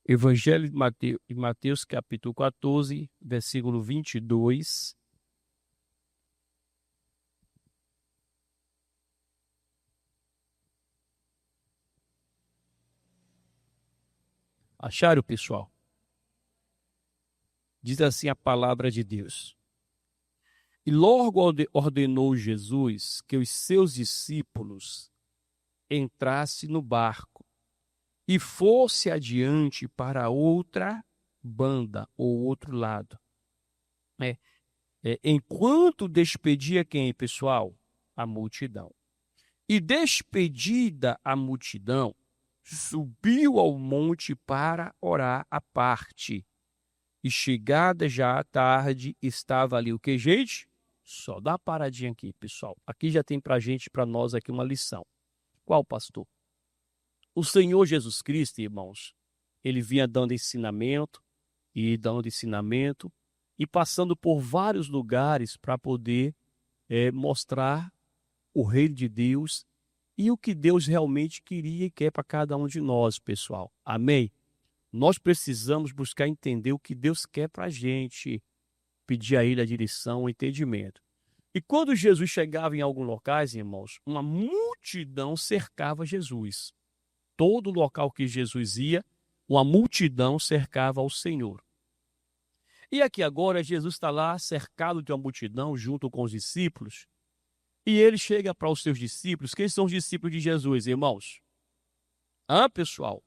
Evangelho de Mateus, capítulo 14, versículo 22. Acharam, pessoal? Diz assim a palavra de Deus. E logo ordenou Jesus que os seus discípulos entrassem no barco e fosse adiante para outra banda ou outro lado. Enquanto despedia quem, pessoal? A multidão. E despedida a multidão, subiu ao monte para orar à parte. E chegada já à tarde, estava ali o que, gente? Só dá uma paradinha aqui, pessoal. Aqui já tem para nós aqui uma lição. Qual, pastor? O Senhor Jesus Cristo, irmãos, ele vinha dando ensinamento e passando por vários lugares para poder mostrar o reino de Deus e o que Deus realmente queria e quer para cada um de nós, pessoal. Amém? Nós precisamos buscar entender o que Deus quer para a gente, pedir a Ele a direção, o entendimento. E quando Jesus chegava em alguns locais, irmãos, uma multidão cercava Jesus. Todo local que Jesus ia, uma multidão cercava o Senhor. E aqui agora Jesus está lá cercado de uma multidão junto com os discípulos. E ele chega para os seus discípulos. Quem são os discípulos de Jesus, irmãos? Pessoal?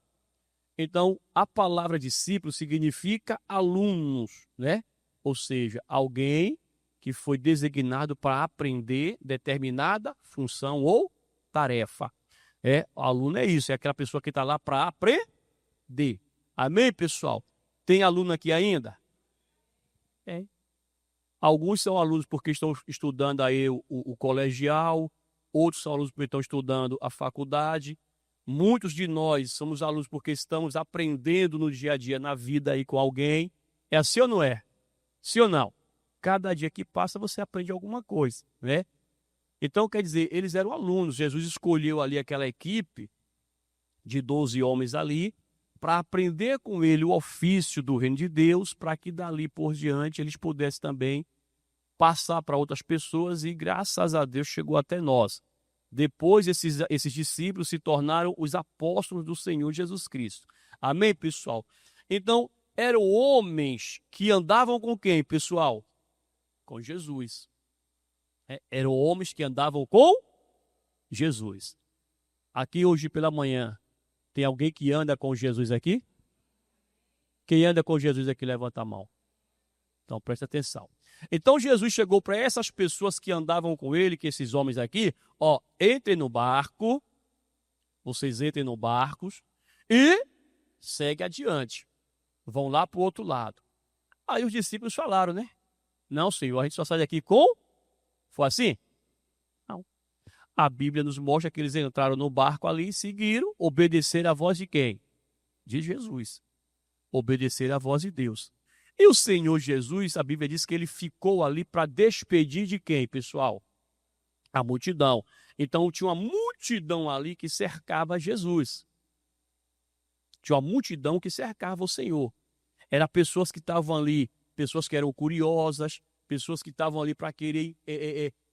Então, a palavra discípulo significa alunos, né? Ou seja, alguém que foi designado para aprender determinada função ou tarefa. Aluno é isso, é aquela pessoa que está lá para aprender. Amém, pessoal? Tem aluno aqui ainda? Alguns são alunos porque estão estudando aí o colegial, outros são alunos porque estão estudando a faculdade. Muitos de nós somos alunos porque estamos aprendendo no dia a dia, na vida aí com alguém. É assim ou não é? Sim ou não? Cada dia que passa você aprende alguma coisa, né? Então, quer dizer, eles eram alunos. Jesus escolheu ali aquela equipe de 12 homens ali para aprender com ele o ofício do reino de Deus, para que dali por diante eles pudessem também passar para outras pessoas e, graças a Deus, chegou até nós. Depois, esses discípulos se tornaram os apóstolos do Senhor Jesus Cristo. Amém, pessoal? Então, eram homens que andavam com quem, pessoal? Com Jesus. Eram homens que andavam com Jesus. Aqui hoje pela manhã, tem alguém que anda com Jesus aqui? Quem anda com Jesus aqui, levanta a mão. Então, presta atenção. Então, Jesus chegou para essas pessoas que andavam com ele, que esses homens aqui, entrem no barco, vocês entrem no barco e segue adiante. Vão lá para o outro lado. Aí os discípulos falaram, né? Não, Senhor, a gente só sai daqui com... Foi assim? Não. A Bíblia nos mostra que eles entraram no barco ali e seguiram, obedeceram à voz de quem? De Jesus. Obedecer à voz de Deus. E o Senhor Jesus, a Bíblia diz que ele ficou ali para despedir de quem, pessoal? A multidão. Então tinha uma multidão ali que cercava Jesus. Tinha uma multidão que cercava o Senhor. Eram pessoas que estavam ali, pessoas que eram curiosas, pessoas que estavam ali para querer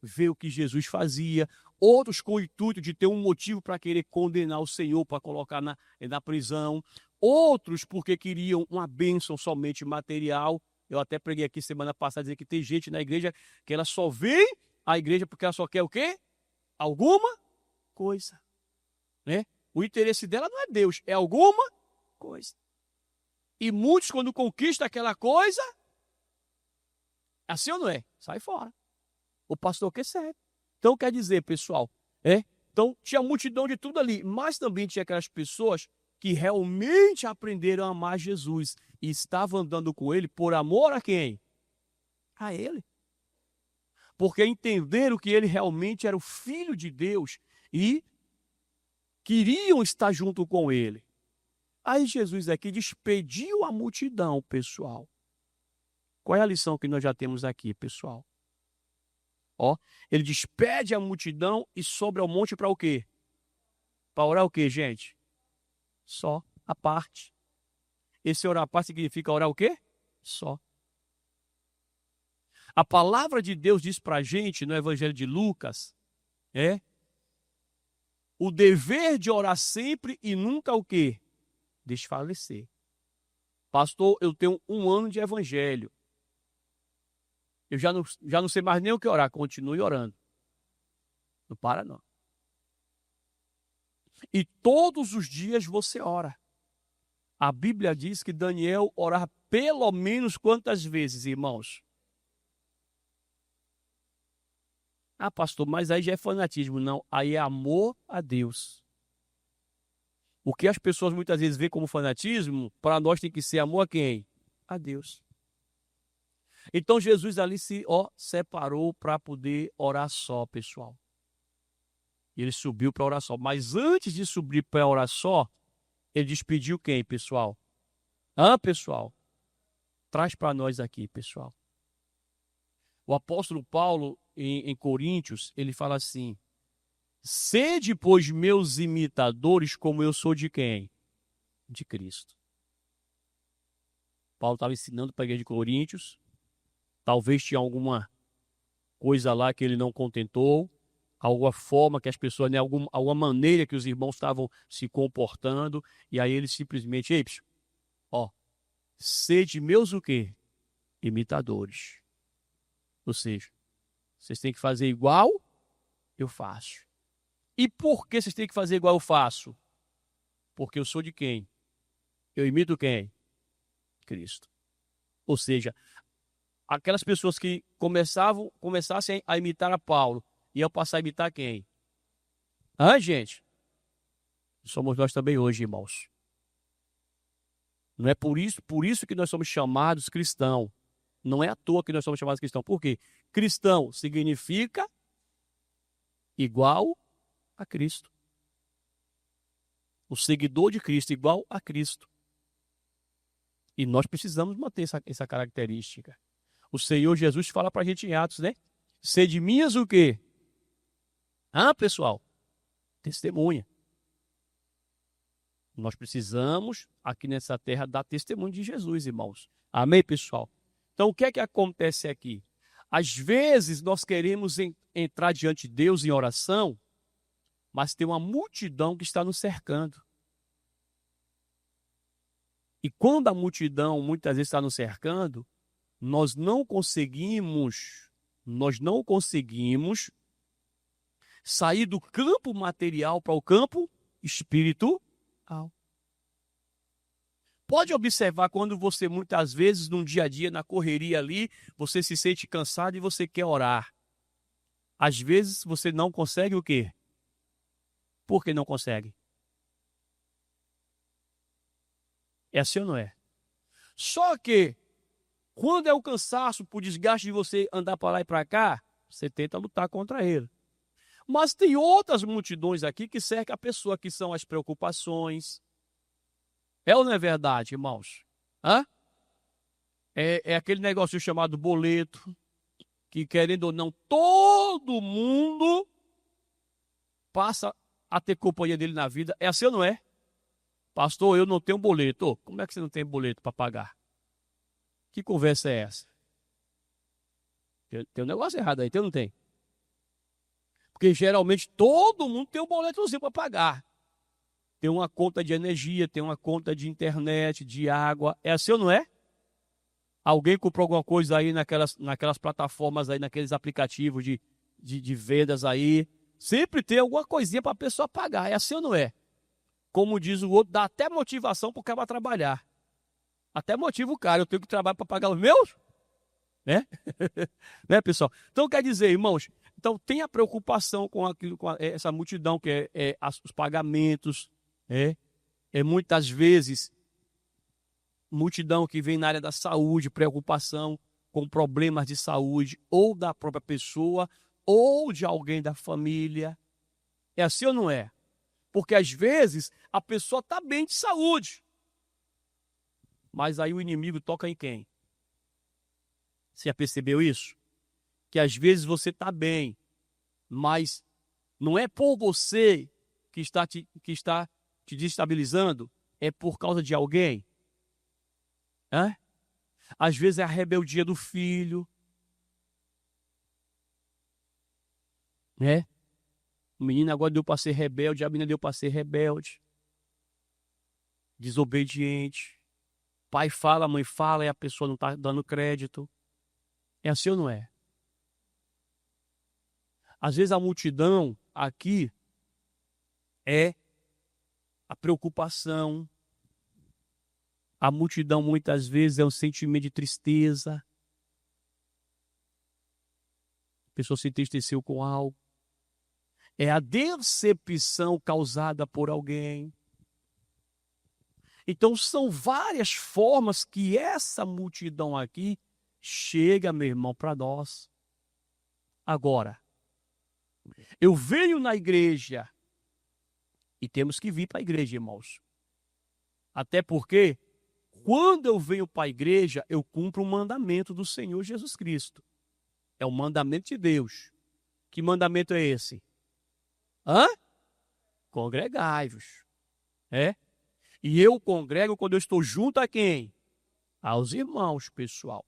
ver o que Jesus fazia, outros com o intuito de ter um motivo para querer condenar o Senhor, para colocar na prisão, outros porque queriam uma bênção somente material. Eu até preguei aqui semana passada dizendo que tem gente na igreja que ela só vem à igreja porque ela só quer o quê? Alguma coisa, né? O interesse dela não é Deus, é alguma coisa. E muitos, quando conquistam aquela coisa, assim ou não é? Sai fora. O pastor quer ser. Então, quer dizer, pessoal, então tinha multidão de tudo ali, mas também tinha aquelas pessoas que realmente aprenderam a amar Jesus e estavam andando com ele por amor a quem? A ele. Porque entenderam que ele realmente era o Filho de Deus e queriam estar junto com ele. Aí Jesus aqui despediu a multidão, pessoal. Qual é a lição que nós já temos aqui, pessoal? Ele despede a multidão e sobe ao monte para o quê? Para orar o quê, gente? Só a parte. Esse orar par significa orar o quê? Só. A palavra de Deus diz para a gente, no Evangelho de Lucas, o dever de orar sempre e nunca o quê? Desfalecer. Pastor, eu tenho 1 ano de evangelho. Eu já não sei mais nem o que orar. Continue orando. Não para, não. E todos os dias você ora. A Bíblia diz que Daniel orava pelo menos quantas vezes, irmãos? Ah, pastor, mas aí já é fanatismo. Não, aí é amor a Deus. O que as pessoas muitas vezes veem como fanatismo, para nós tem que ser amor a quem? A Deus. Então Jesus ali se separou para poder orar só, pessoal. E ele subiu para orar só. Mas antes de subir para orar só, ele despediu quem, pessoal? Pessoal? Traz para nós aqui, pessoal. O apóstolo Paulo, em Coríntios, ele fala assim: sede, pois, meus imitadores, como eu sou de quem? De Cristo. Paulo estava ensinando para a igreja de Coríntios. Talvez tinha alguma coisa lá que ele não contentou, alguma forma que as pessoas, né, alguma maneira que os irmãos estavam se comportando, e aí ele simplesmente, sede meus o quê? Imitadores. Ou seja, vocês têm que fazer igual eu faço. E por que vocês têm que fazer igual eu faço? Porque eu sou de quem? Eu imito quem? Cristo. Ou seja, aquelas pessoas que começassem a imitar a Paulo, iam passar a imitar quem? Gente? Somos nós também hoje, irmãos. Não é por isso que nós somos chamados cristãos. Não é à toa que nós somos chamados cristãos. Por quê? Cristão significa igual a Cristo. O seguidor de Cristo igual a Cristo. E nós precisamos manter essa característica. O Senhor Jesus fala para a gente em Atos, né? Sede minhas o quê? Pessoal? Testemunha. Nós precisamos, aqui nessa terra, dar testemunho de Jesus, irmãos. Amém, pessoal? Então, o que é que acontece aqui? Às vezes, nós queremos entrar diante de Deus em oração, mas tem uma multidão que está nos cercando. E quando a multidão, muitas vezes, está nos cercando, nós não conseguimos sair do campo material para o campo espiritual. Pode observar quando você, muitas vezes, no dia a dia, na correria ali, você se sente cansado e você quer orar. Às vezes, você não consegue o quê? Por que não consegue? É assim ou não é? Só que, quando é o cansaço, por desgaste de você andar para lá e para cá, você tenta lutar contra ele. Mas tem outras multidões aqui que cercam a pessoa, que são as preocupações. É ou não é verdade, irmãos? É aquele negócio chamado boleto, que querendo ou não, todo mundo passa a ter companhia dele na vida. É assim ou não é? Pastor, eu não tenho boleto. Como é que você não tem boleto para pagar? Que conversa é essa? Tem um negócio errado aí, tem ou não tem? Porque geralmente todo mundo tem um boletozinho para pagar. Tem uma conta de energia, tem uma conta de internet, de água. É assim ou não é? Alguém comprou alguma coisa aí naquelas plataformas aí, naqueles aplicativos de vendas aí. Sempre tem alguma coisinha para a pessoa pagar. É assim ou não é? Como diz o outro, dá até motivação para o cara trabalhar. Até motiva o cara. Eu tenho que trabalhar para pagar os meus? Né? Né, pessoal? Então, quer dizer, irmãos, então tem a preocupação com aquilo, com essa multidão, que os pagamentos, muitas vezes, multidão que vem na área da saúde, preocupação com problemas de saúde, ou da própria pessoa, ou de alguém da família. É assim ou não é? Porque às vezes a pessoa está bem de saúde, mas aí o inimigo toca em quem? Você já percebeu isso? Que às vezes você está bem, mas não é por você que está te desestabilizando, é por causa de alguém. Hã? Às vezes é a rebeldia do filho, né? O menino agora deu para ser rebelde, a menina deu para ser rebelde, desobediente. Pai fala, mãe fala e a pessoa não está dando crédito. É assim ou não é? Às vezes a multidão aqui é a preocupação. A multidão muitas vezes é um sentimento de tristeza. A pessoa se entristeceu com algo. É a decepção causada por alguém. Então são várias formas que essa multidão aqui chega, meu irmão, para nós. Agora, eu venho na igreja e temos que vir para a igreja, irmãos. Até porque quando eu venho para a igreja, eu cumpro o mandamento do Senhor Jesus Cristo. É o mandamento de Deus. Que mandamento é esse? Hã? Congregai-vos. É? E eu congrego quando eu estou junto a quem? Aos irmãos, pessoal.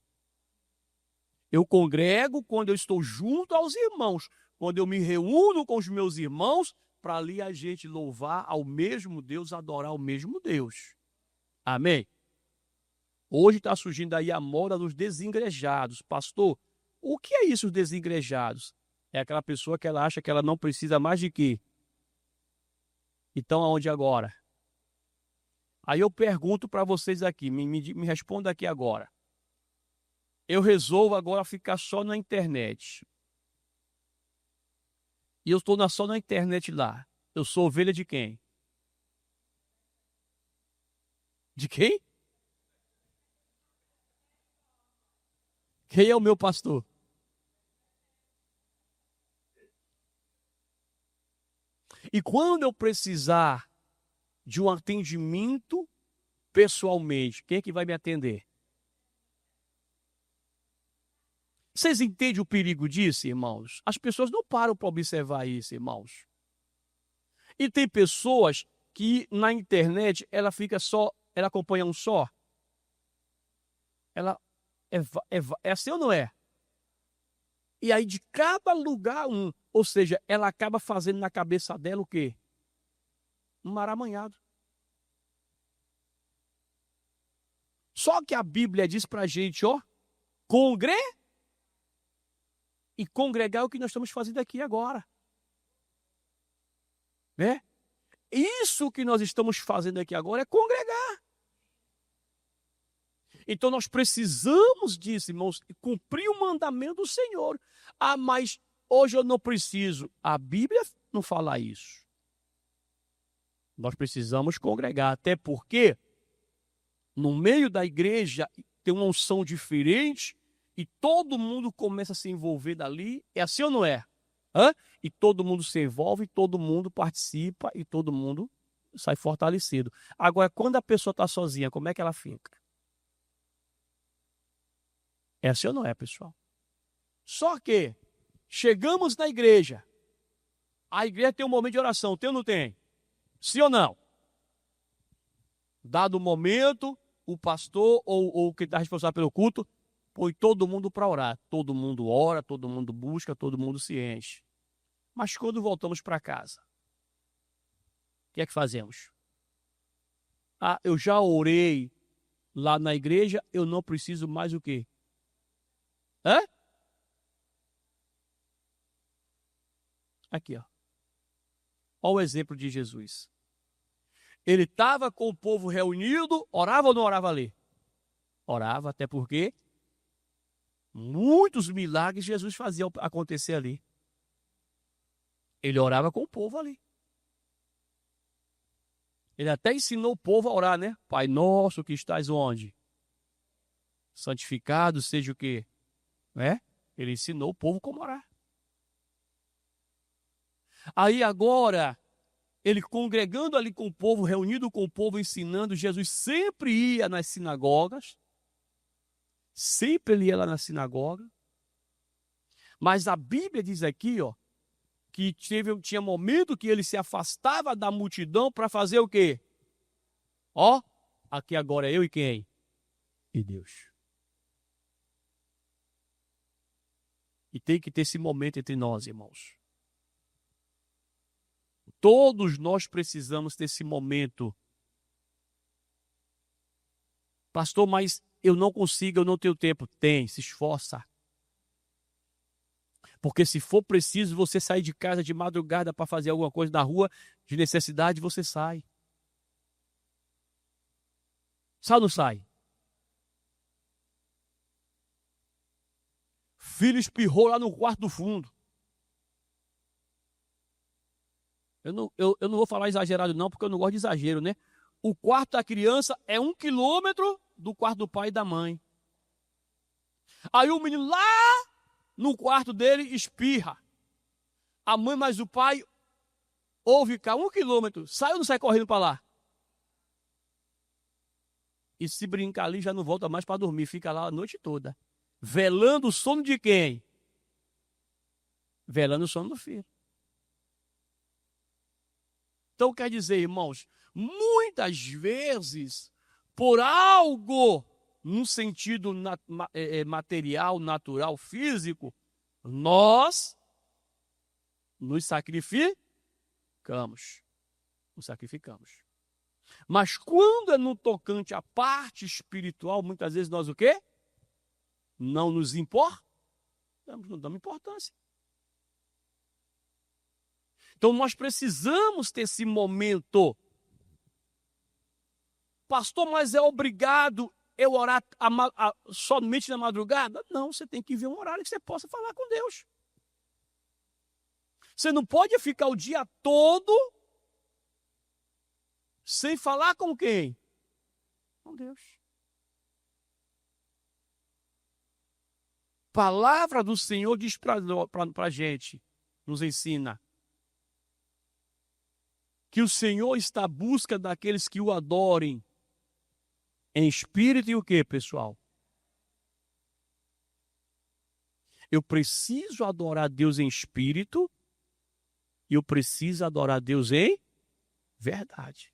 Eu congrego quando eu estou junto aos irmãos. Quando eu me reúno com os meus irmãos, para ali a gente louvar ao mesmo Deus, adorar ao mesmo Deus. Amém? Hoje está surgindo aí a moda dos desengrejados. Pastor, o que é isso, os desengrejados? É aquela pessoa que ela acha que ela não precisa mais de quê? Então, aonde agora? Aí eu pergunto para vocês aqui, me responda aqui agora. Eu resolvo agora ficar só na internet. E eu estou só na internet lá. Eu sou ovelha de quem? De quem? Quem é o meu pastor? E quando eu precisar de um atendimento pessoalmente, quem é que vai me atender? Vocês entendem o perigo disso, irmãos? As pessoas não param para observar isso, irmãos. E tem pessoas que na internet ela fica só, ela acompanha um só. Ela é assim ou não é? E aí de cada lugar um, ou seja, ela acaba fazendo na cabeça dela o quê? Um maramanhado. Só que a Bíblia diz pra gente, ó, e congregar é o que nós estamos fazendo aqui agora. Né? Isso que nós estamos fazendo aqui agora é congregar. Então nós precisamos disso, irmãos, cumprir o mandamento do Senhor. Ah, mas hoje eu não preciso. A Bíblia não fala isso. Nós precisamos congregar, até porque no meio da igreja tem uma unção diferente e todo mundo começa a se envolver dali. É assim ou não é? Hã? E todo mundo se envolve, todo mundo participa e todo mundo sai fortalecido. Agora, quando a pessoa está sozinha, como é que ela fica? É assim ou não é, pessoal? Só que chegamos na igreja, a igreja tem um momento de oração, tem ou não tem? Sim ou não? Dado o momento, o pastor ou quem está responsável pelo culto, põe todo mundo para orar. Todo mundo ora, todo mundo busca, todo mundo se enche. Mas quando voltamos para casa, o que é que fazemos? Ah, eu já orei lá na igreja, eu não preciso mais o quê? Hã? Aqui, ó. Olha o exemplo de Jesus. Ele estava com o povo reunido, orava ou não orava ali? Orava, até porque muitos milagres Jesus fazia acontecer ali. Ele orava com o povo ali. Ele até ensinou o povo a orar, né? Pai nosso que estás onde? Santificado seja o quê? Né? Ele ensinou o povo como orar. Aí agora, ele congregando ali com o povo, reunido com o povo, ensinando, Jesus sempre ia nas sinagogas. Sempre ele ia lá na sinagoga. Mas a Bíblia diz aqui, ó, que tinha momento que ele se afastava da multidão para fazer o quê? Ó, aqui agora é eu e quem? e Deus. E tem que ter esse momento entre nós, irmãos. Todos nós precisamos desse momento. Pastor, mas eu não consigo, eu não tenho tempo. Tem, se esforça. Porque se for preciso você sair de casa de madrugada para fazer alguma coisa na rua, de necessidade, você sai. Sai ou não sai? Filho espirrou lá no quarto do fundo. Eu não vou falar exagerado não, porque eu não gosto de exagero, né? O quarto da criança é 1 quilômetro do quarto do pai e da mãe. Aí o menino lá no quarto dele espirra. A mãe mais o pai ouve cá 1 quilômetro. Sai ou não sai correndo para lá? E se brincar ali já não volta mais para dormir. Fica lá a noite toda. Velando o sono de quem? Velando o sono do filho. Então quer dizer, irmãos, muitas vezes, por algo, num sentido material, natural, físico, nós nos sacrificamos. Nos sacrificamos. Mas quando é no tocante à parte espiritual, muitas vezes nós o quê? Não nos importamos, não damos importância. Então nós precisamos ter esse momento. Pastor, mas é obrigado eu orar somente na madrugada? Não, você tem que ver um horário que você possa falar com Deus. Você não pode ficar o dia todo sem falar com quem? Com Deus. Palavra do Senhor diz para a gente, nos ensina, que o Senhor está à busca daqueles que o adorem em espírito e o quê, pessoal? Eu preciso adorar Deus em espírito e eu preciso adorar Deus em verdade.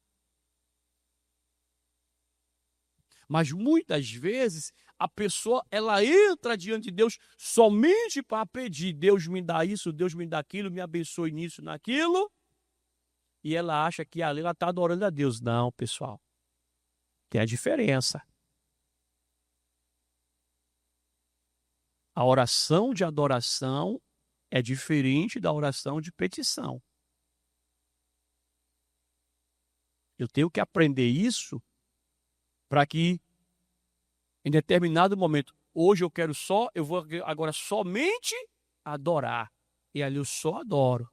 Mas muitas vezes a pessoa ela entra diante de Deus somente para pedir. Deus me dá isso, Deus me dá aquilo, me abençoe nisso, naquilo. E ela acha que ali ela está adorando a Deus. Não, pessoal. Tem a diferença. A oração de adoração é diferente da oração de petição. Eu tenho que aprender isso para que em determinado momento, hoje eu vou agora somente adorar. E ali eu só adoro.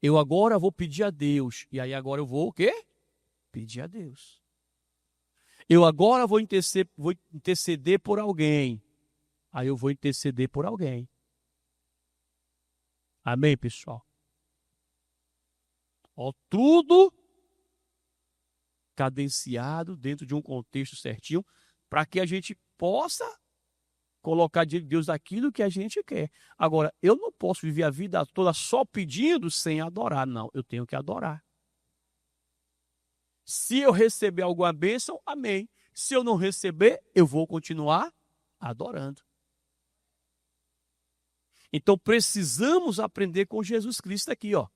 Eu agora vou pedir a Deus. E aí agora eu vou o quê? Pedir a Deus. Eu agora vou interceder por alguém. Aí eu vou interceder por alguém. Amém, pessoal? Ó, tudo cadenciado dentro de um contexto certinho para que a gente possa colocar diante de Deus aquilo que a gente quer. Agora, eu não posso viver a vida toda só pedindo sem adorar. Não, eu tenho que adorar. Se eu receber alguma bênção, amém. Se eu não receber, eu vou continuar adorando. Então, precisamos aprender com Jesus Cristo aqui, ó.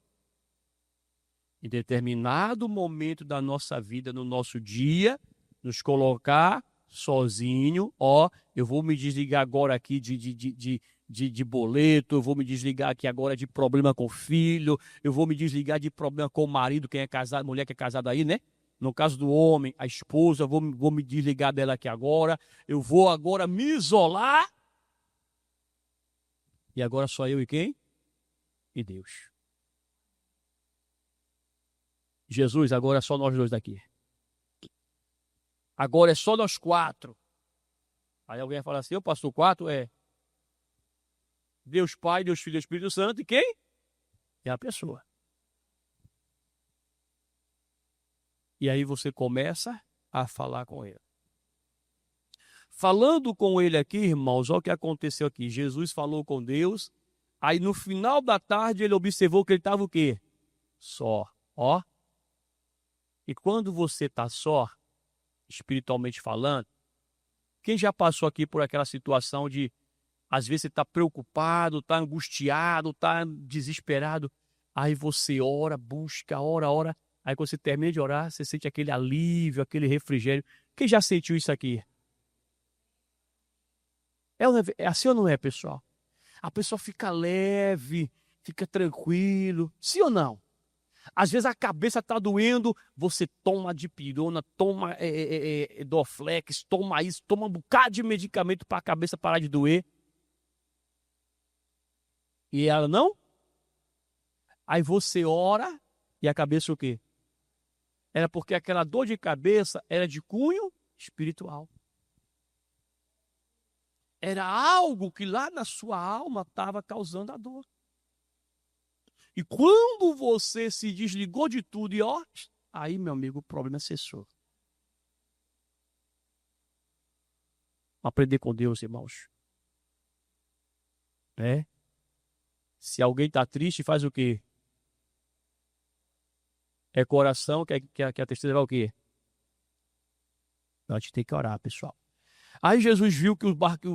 Em determinado momento da nossa vida, no nosso dia, nos colocar sozinho, ó, eu vou me desligar agora aqui de boleto, eu vou me desligar aqui agora de problema com o filho, eu vou me desligar de problema com o marido, quem é casado, mulher que é casada aí, né? No caso do homem, a esposa, vou me desligar dela aqui agora, eu vou agora me isolar. E agora só eu e quem? E Deus. Jesus, agora é só nós dois daqui. Agora é só nós 4. Aí alguém vai falar assim, eu pastor 4? É Deus Pai, Deus Filho e Espírito Santo. E quem? É a pessoa. E aí você começa a falar com ele. Falando com ele aqui, irmãos, olha o que aconteceu aqui. Jesus falou com Deus. Aí no final da tarde ele observou que ele estava o quê? Só. Ó. E quando você está só, espiritualmente falando. Quem já passou aqui por aquela situação de, às vezes, você está preocupado, está angustiado, está desesperado, aí você ora, busca, ora, aí quando você termina de orar, você sente aquele alívio, aquele refrigério. Quem já sentiu isso aqui? É assim ou não é, pessoal? A pessoa fica leve, fica tranquilo, sim ou não? Às vezes a cabeça está doendo, você toma dipirona, toma Dorflex, toma isso, toma um bocado de medicamento para a cabeça parar de doer. E ela não? Aí você ora e a cabeça o quê? Era porque aquela dor de cabeça era de cunho espiritual. Era algo que lá na sua alma estava causando a dor. E quando você se desligou de tudo e ó, aí, meu amigo, o problema cessou. Aprender com Deus, irmãos. Né? Se alguém está triste, faz o quê? É coração, que a tristeza vai o quê? A gente tem que orar, pessoal. Aí Jesus viu que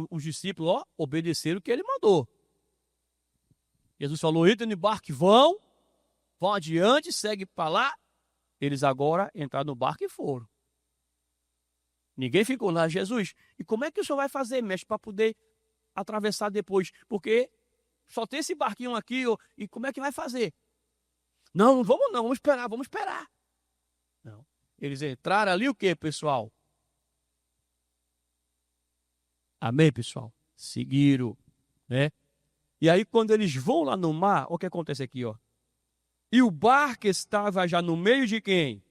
os discípulos, ó, obedeceram o que ele mandou. Jesus falou, entra no barco e vão adiante, segue para lá. Eles agora entraram no barco e foram. Ninguém ficou lá, Jesus. E como é que o senhor vai fazer, mestre, para poder atravessar depois? Porque só tem esse barquinho aqui, e como é que vai fazer? Não, vamos esperar. Não. Eles entraram ali o quê, pessoal? Amém, pessoal? Seguiram, né? E aí, quando eles vão lá no mar, o que acontece aqui, ó? E o barco estava já no meio de quem?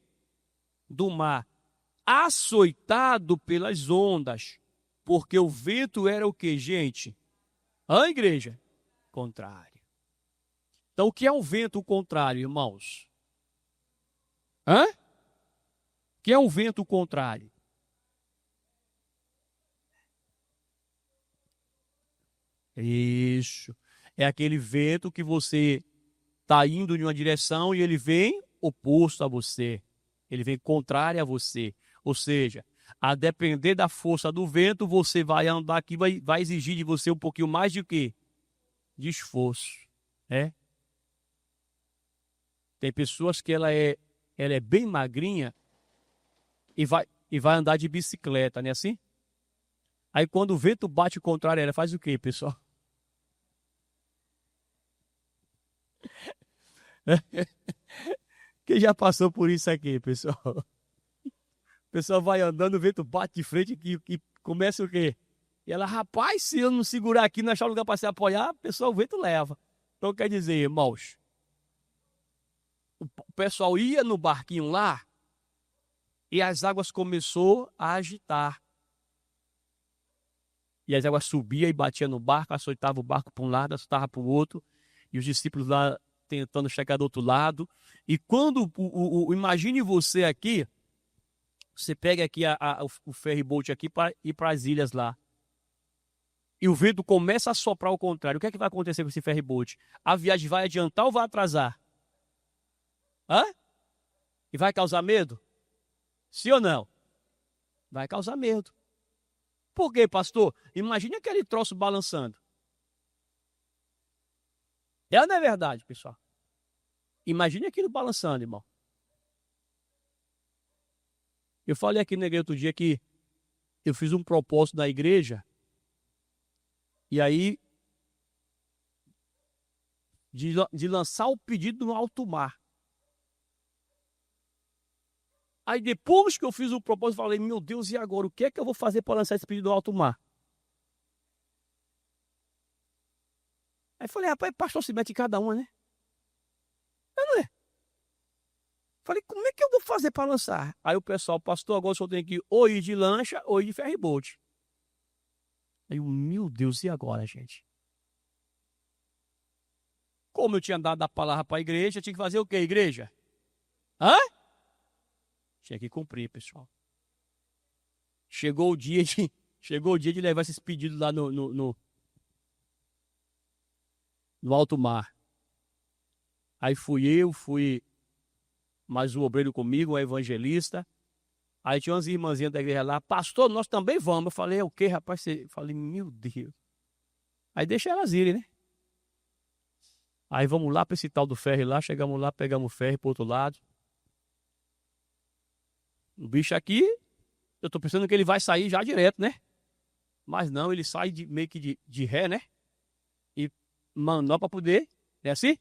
Do mar, açoitado pelas ondas, porque o vento era o que, gente? Hã, igreja? Contrário. Então, o que é um vento contrário, irmãos? Hã? O que é um vento contrário? Isso. É aquele vento que você está indo em uma direção e ele vem oposto a você. Ele vem contrário a você. Ou seja, a depender da força do vento, você vai andar aqui, vai exigir de você um pouquinho mais de quê? De esforço. Né? Tem pessoas que ela é bem magrinha e vai andar de bicicleta, não é assim? Aí quando o vento bate contrário, ela faz o quê, pessoal? Quem já passou por isso aqui, pessoal? O pessoal vai andando, o vento bate de frente e começa o quê? E ela, rapaz, se eu não segurar aqui, não achar lugar para se apoiar, pessoal, o vento leva. Então quer dizer, irmãos, o pessoal ia no barquinho lá e as águas começou a agitar. E as águas subiam e batiam no barco, açoitava o barco para um lado, açoitava para o outro, e os discípulos lá tentando chegar do outro lado. E quando, imagine você aqui, você pega aqui o ferry boat aqui para ir para as ilhas lá. E o vento começa a soprar ao contrário. O que é que vai acontecer com esse ferry boat? A viagem vai adiantar ou vai atrasar? Hã? E vai causar medo? Sim ou não? Vai causar medo. Por quê, pastor? Imagine aquele troço balançando. É ou não é verdade, pessoal? Imagine aquilo balançando, irmão. Eu falei aqui na igreja outro dia que eu fiz um propósito na igreja. E aí, de lançar o pedido no alto mar. Aí depois que eu fiz o propósito, eu falei, meu Deus, e agora? O que é que eu vou fazer para lançar esse pedido no alto mar? Aí falei, rapaz, pastor, se mete em cada uma, né? Não é? Falei, como é que eu vou fazer para lançar? Aí o pessoal, pastor, agora o senhor tem que ou ir de lancha ou ir de ferryboat. Aí eu, meu Deus, e agora, gente? Como eu tinha dado a palavra para a igreja, tinha que fazer o quê, igreja? Hã? Tinha que cumprir, pessoal. Chegou o dia de levar esses pedidos lá no alto mar. Aí fui mais um obreiro comigo, um evangelista. Aí tinha umas irmãzinhas da igreja lá, pastor, nós também vamos. Eu falei, é o quê, rapaz? Eu falei, meu Deus. Aí deixa elas irem, né? Aí vamos lá para esse tal do ferry lá, chegamos lá, pegamos o ferry pro outro lado. O bicho aqui, eu tô pensando que ele vai sair já direto, né? Mas não, ele sai meio que de ré, né? E manobra para poder, é assim?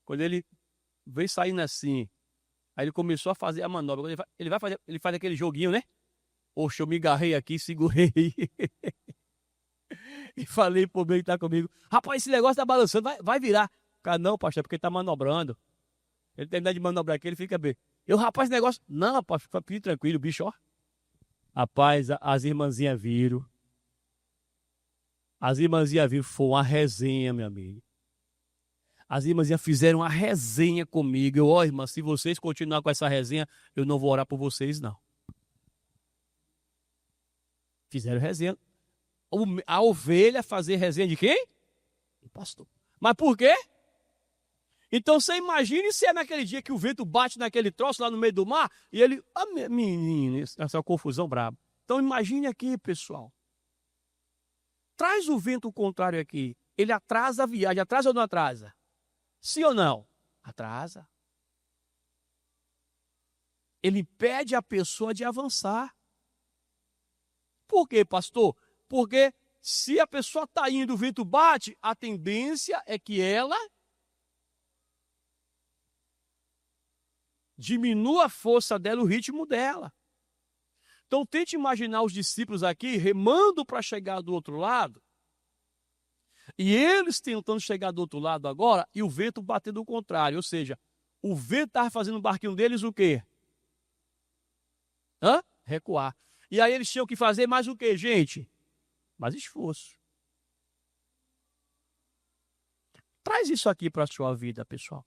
Quando ele veio saindo assim, aí ele começou a fazer a manobra. Quando ele faz aquele joguinho, né? Oxe, eu me agarrei aqui, segurei e falei pro meio que tá comigo, rapaz, esse negócio tá balançando, vai virar. Cara, não, pastor, é porque ele tá manobrando. Ele terminar de manobrar aqui, ele fica bem. Rapaz, esse negócio. Não, rapaz, fica tranquilo, bicho, ó. Rapaz, as irmãzinhas viram. As irmãzinhas viram, foi uma resenha, meu amigo. As irmãzinhas fizeram uma resenha comigo. Eu, ó, irmã, se vocês continuarem com essa resenha, eu não vou orar por vocês, não. Fizeram resenha. A ovelha fazer resenha de quem? Do pastor. Mas por quê? Então você imagine se é naquele dia que o vento bate naquele troço lá no meio do mar e ele. Ah, menino, essa confusão braba. Então imagine aqui, pessoal. Traz o vento contrário aqui. Ele atrasa a viagem. Atrasa ou não atrasa? Sim ou não? Atrasa. Ele impede a pessoa de avançar. Por quê, pastor? Porque se a pessoa está indo, o vento bate, a tendência é que ela diminua a força dela, o ritmo dela. Então tente imaginar os discípulos aqui remando para chegar do outro lado, e eles tentando chegar do outro lado agora, e o vento batendo o contrário, ou seja, o vento estava fazendo o barquinho deles o quê? Recuar. E aí eles tinham que fazer mais o quê, gente? Mais esforço. Traz isso aqui para a sua vida, pessoal.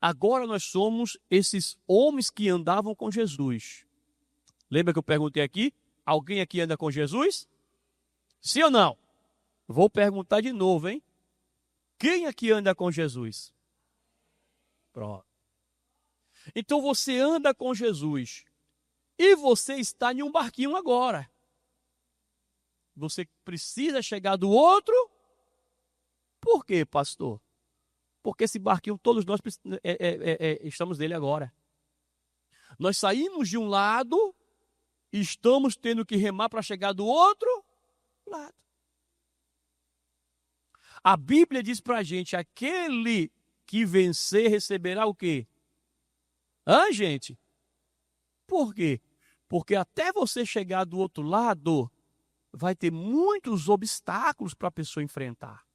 Agora nós somos esses homens que andavam com Jesus. Lembra que eu perguntei aqui? Alguém aqui anda com Jesus? Sim ou não? Vou perguntar de novo, hein? Quem aqui anda com Jesus? Pronto. Então você anda com Jesus. E você está em um barquinho agora. Você precisa chegar do outro. Por quê, pastor? Porque esse barquinho, todos nós estamos nele agora. Nós saímos de um lado e estamos tendo que remar para chegar do outro lado. A Bíblia diz para a gente, aquele que vencer receberá o quê? Gente? Por quê? Porque até você chegar do outro lado, vai ter muitos obstáculos para a pessoa enfrentar.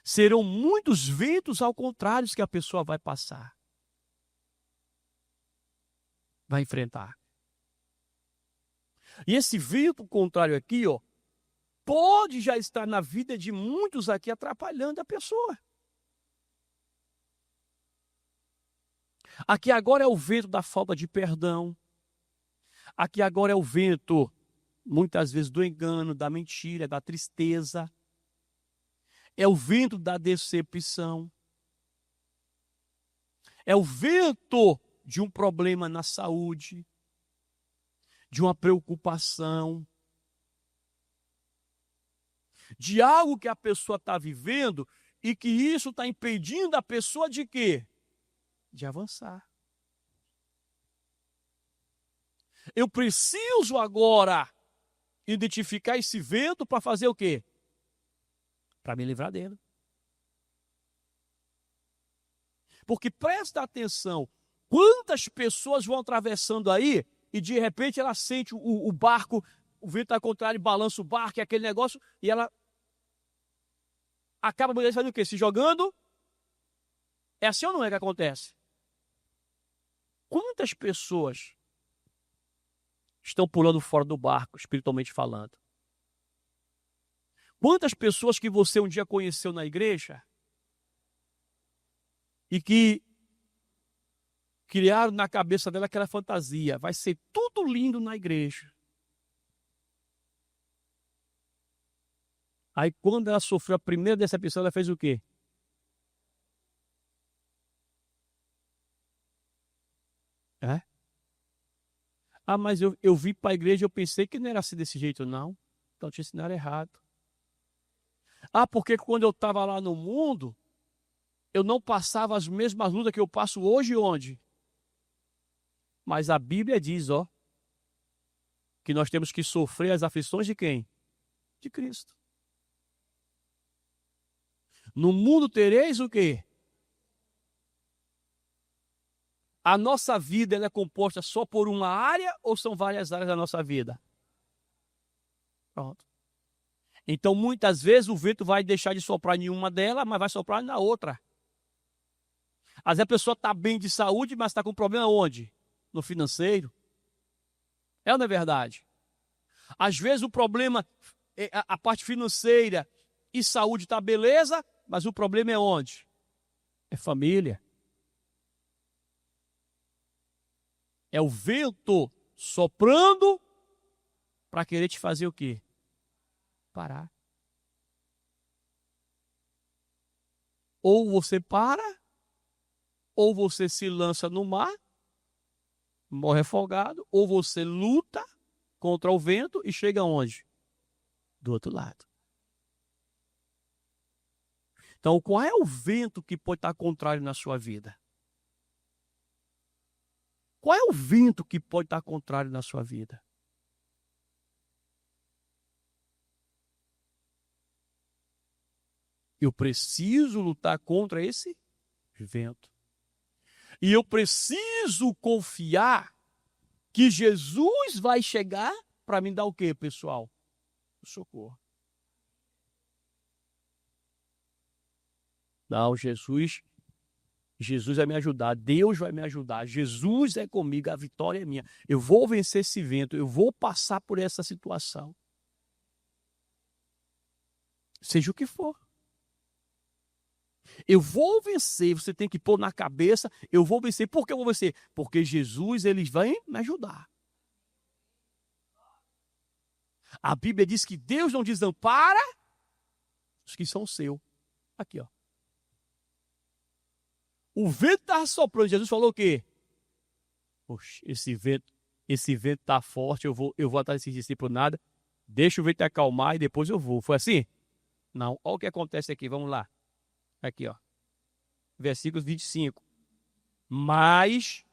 Serão muitos ventos ao contrário que a pessoa vai passar. Vai enfrentar. E esse vento contrário aqui, ó, pode já estar na vida de muitos aqui atrapalhando a pessoa. Aqui agora é o vento da falta de perdão. Aqui agora é o vento, muitas vezes, do engano, da mentira, da tristeza. É o vento da decepção. É o vento de um problema na saúde, de uma preocupação, de algo que a pessoa está vivendo e que isso está impedindo a pessoa de quê? De avançar. Eu preciso agora identificar esse vento para fazer o quê? Para me livrar dele. Porque presta atenção, quantas pessoas vão atravessando aí e de repente ela sente o barco, o vento ao contrário, balança o barco, é aquele negócio, e ela acaba fazendo o quê? Se jogando. É assim ou não é que acontece? Quantas pessoas estão pulando fora do barco, espiritualmente falando? Quantas pessoas que você um dia conheceu na igreja e que criaram na cabeça dela aquela fantasia, vai ser tudo lindo na igreja. Aí quando ela sofreu a primeira decepção, ela fez o quê? É? Ah, mas eu vim para a igreja e eu pensei que não era assim desse jeito, não. Então te ensinaram errado. Ah, porque quando eu estava lá no mundo, eu não passava as mesmas lutas que eu passo hoje onde? Mas a Bíblia diz, ó, que nós temos que sofrer as aflições de quem? De Cristo. No mundo tereis o quê? A nossa vida ela é composta só por uma área ou são várias áreas da nossa vida? Pronto. Então, muitas vezes o vento vai deixar de soprar em uma delas, mas vai soprar na outra. Às vezes a pessoa está bem de saúde, mas está com problema onde? No financeiro. É ou não é verdade? Às vezes o problema, a parte financeira e saúde está beleza, mas o problema é onde? É família. É o vento soprando para querer te fazer o quê? Parar. Ou você para, ou você se lança no mar, morre afogado, ou você luta contra o vento e chega aonde? Do outro lado. Então, qual é o vento que pode estar contrário na sua vida? Qual é o vento que pode estar contrário na sua vida? Eu preciso lutar contra esse vento. E eu preciso confiar que Jesus vai chegar para me dar o quê, pessoal? O socorro. Não, Jesus vai me ajudar, Deus vai me ajudar, Jesus é comigo, a vitória é minha. Eu vou vencer esse vento, eu vou passar por essa situação. Seja o que for. Eu vou vencer, você tem que pôr na cabeça, eu vou vencer. Por que eu vou vencer? Porque Jesus, ele vai me ajudar. A Bíblia diz que Deus não desampara os que são seus. Aqui, ó. O vento estava soprando, Jesus falou o quê? Poxa, esse vento está forte, eu vou atrás desse discípulo nada, deixa o vento acalmar e depois eu vou. Foi assim? Não, olha o que acontece aqui, vamos lá. Aqui, ó. Versículo 25. Mas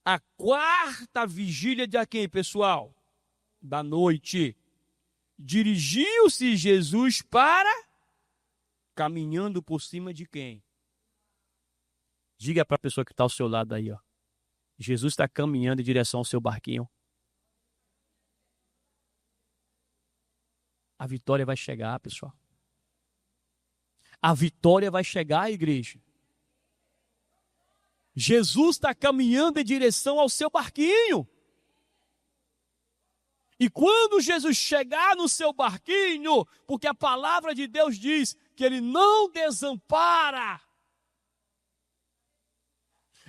a quarta vigília de quem, pessoal? Da noite. Dirigiu-se Jesus para caminhando por cima de quem? Diga para a pessoa que está ao seu lado aí, ó. Jesus está caminhando em direção ao seu barquinho. A vitória vai chegar, pessoal. A vitória vai chegar, igreja. Jesus está caminhando em direção ao seu barquinho. E quando Jesus chegar no seu barquinho, porque a palavra de Deus diz que ele não desampara,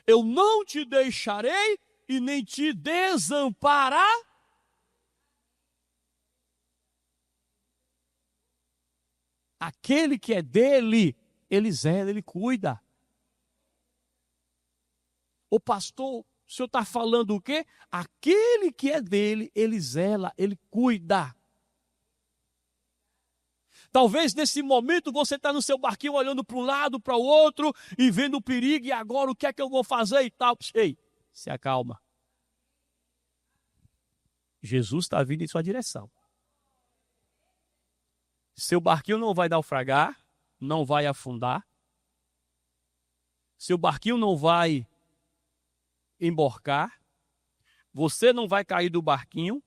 eu não te deixarei e nem te desamparar. Aquele que é dele, ele zela, ele cuida. O pastor, o senhor está falando o quê? Aquele que é dele, ele zela, ele cuida. Talvez nesse momento você está no seu barquinho olhando para um lado, para o outro e vendo o perigo, e agora o que é que eu vou fazer e tal. Ei, se acalma. Jesus está vindo em sua direção. Seu barquinho não vai naufragar, não vai afundar. Seu barquinho não vai emborcar. Você não vai cair do barquinho.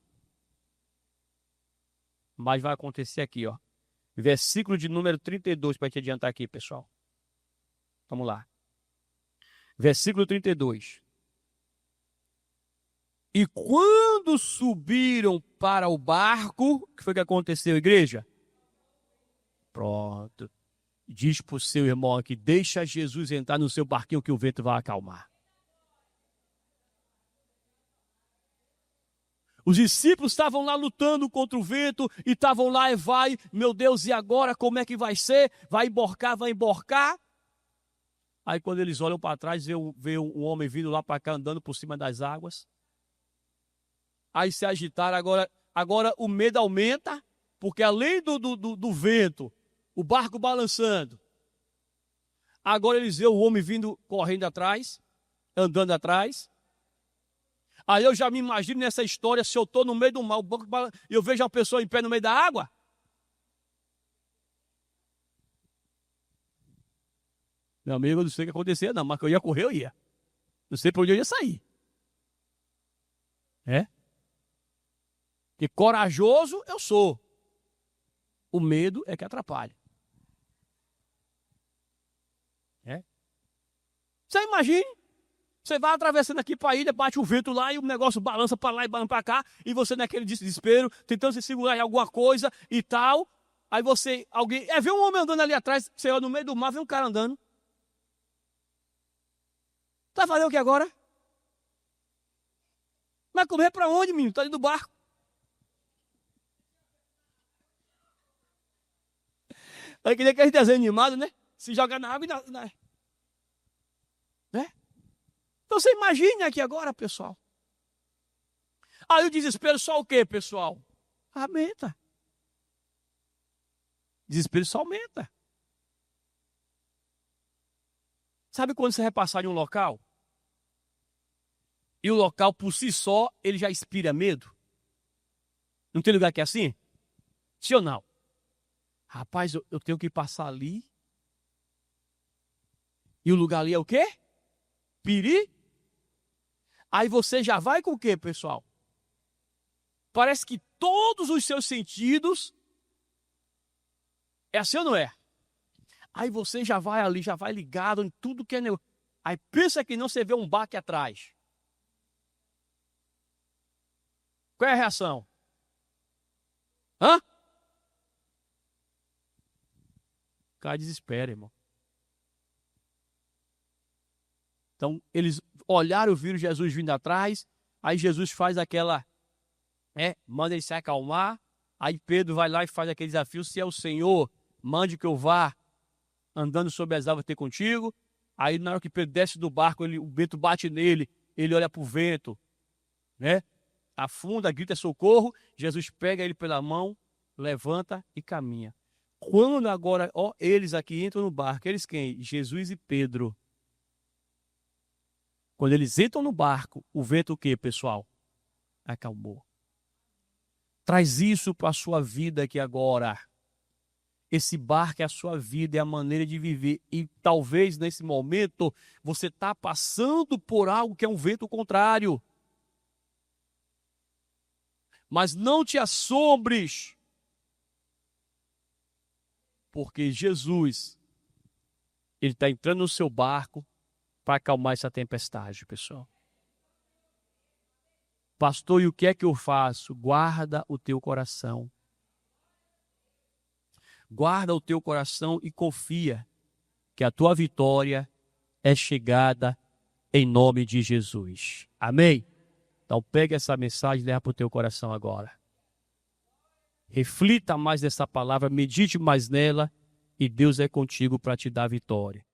Mas vai acontecer aqui, ó. Versículo de número 32, para te adiantar aqui, pessoal. Vamos lá. Versículo 32. E quando subiram para o barco, o que foi que aconteceu, igreja? Pronto. Diz para o seu irmão aqui, deixa Jesus entrar no seu barquinho que o vento vai acalmar. Os discípulos estavam lá lutando contra o vento e estavam lá e vai, meu Deus, e agora como é que vai ser? Vai emborcar, vai emborcar. Aí quando eles olham para trás, vê um homem vindo lá para cá, andando por cima das águas. Aí se agitaram, agora o medo aumenta, porque além do vento, o barco balançando, agora eles veem o homem vindo correndo atrás, andando atrás. Aí eu já me imagino nessa história, se eu estou no meio do mar, e eu vejo uma pessoa em pé no meio da água. Meu amigo, eu não sei o que acontecia não, mas que eu ia correr, eu ia. Não sei para onde eu ia sair. Porque corajoso eu sou. O medo é que atrapalha. Você imagine, você vai atravessando aqui para a ilha, bate o vento lá e o negócio balança para lá e balança para cá, e você naquele desespero, tentando se segurar em alguma coisa e tal. Aí alguém vê um homem andando ali atrás, você olha no meio do mar, vê um cara andando. Tá fazendo o que agora? Vai correr para onde, menino? Tá dentro do barco. Aí queria aquele desenho animado, né? Se joga na água e né? Então você imagine aqui agora, pessoal. Aí o desespero só o quê, pessoal? Aumenta. Desespero só aumenta. Sabe quando você vai passar em um local? E o local, por si só, ele já inspira medo? Não tem lugar que é assim? Sim ou não? Rapaz, eu tenho que passar ali. E o lugar ali é o quê? Aí você já vai com o quê, pessoal? Parece que todos os seus sentidos... É assim ou não é? Aí você já vai ali, já vai ligado em tudo que é negócio. Aí pensa que não, você vê um baque atrás. Qual é a reação? O cara desespera, irmão. Então, eles olharam, viram Jesus vindo atrás. Aí Jesus faz aquela... manda ele se acalmar. Aí Pedro vai lá e faz aquele desafio. Se é o Senhor, mande que eu vá andando sobre as águas ter contigo. Aí na hora que Pedro desce do barco, o vento bate nele. Ele olha para o vento, afunda, grita socorro. Jesus pega ele pela mão, levanta e caminha. Quando agora, eles aqui entram no barco, eles quem? Jesus e Pedro. Quando eles entram no barco, o vento o quê, pessoal? Acalmou. Traz isso para a sua vida aqui agora. Esse barco é a sua vida, é a maneira de viver. E talvez nesse momento você está passando por algo que é um vento contrário. Mas não te assombres. Porque Jesus, ele está entrando no seu barco para acalmar essa tempestade, pessoal. Pastor, e o que é que eu faço? Guarda o teu coração. Guarda o teu coração e confia que a tua vitória é chegada em nome de Jesus. Amém? Então pega essa mensagem e leva para o teu coração agora. Reflita mais nessa palavra, medite mais nela e Deus é contigo para te dar vitória.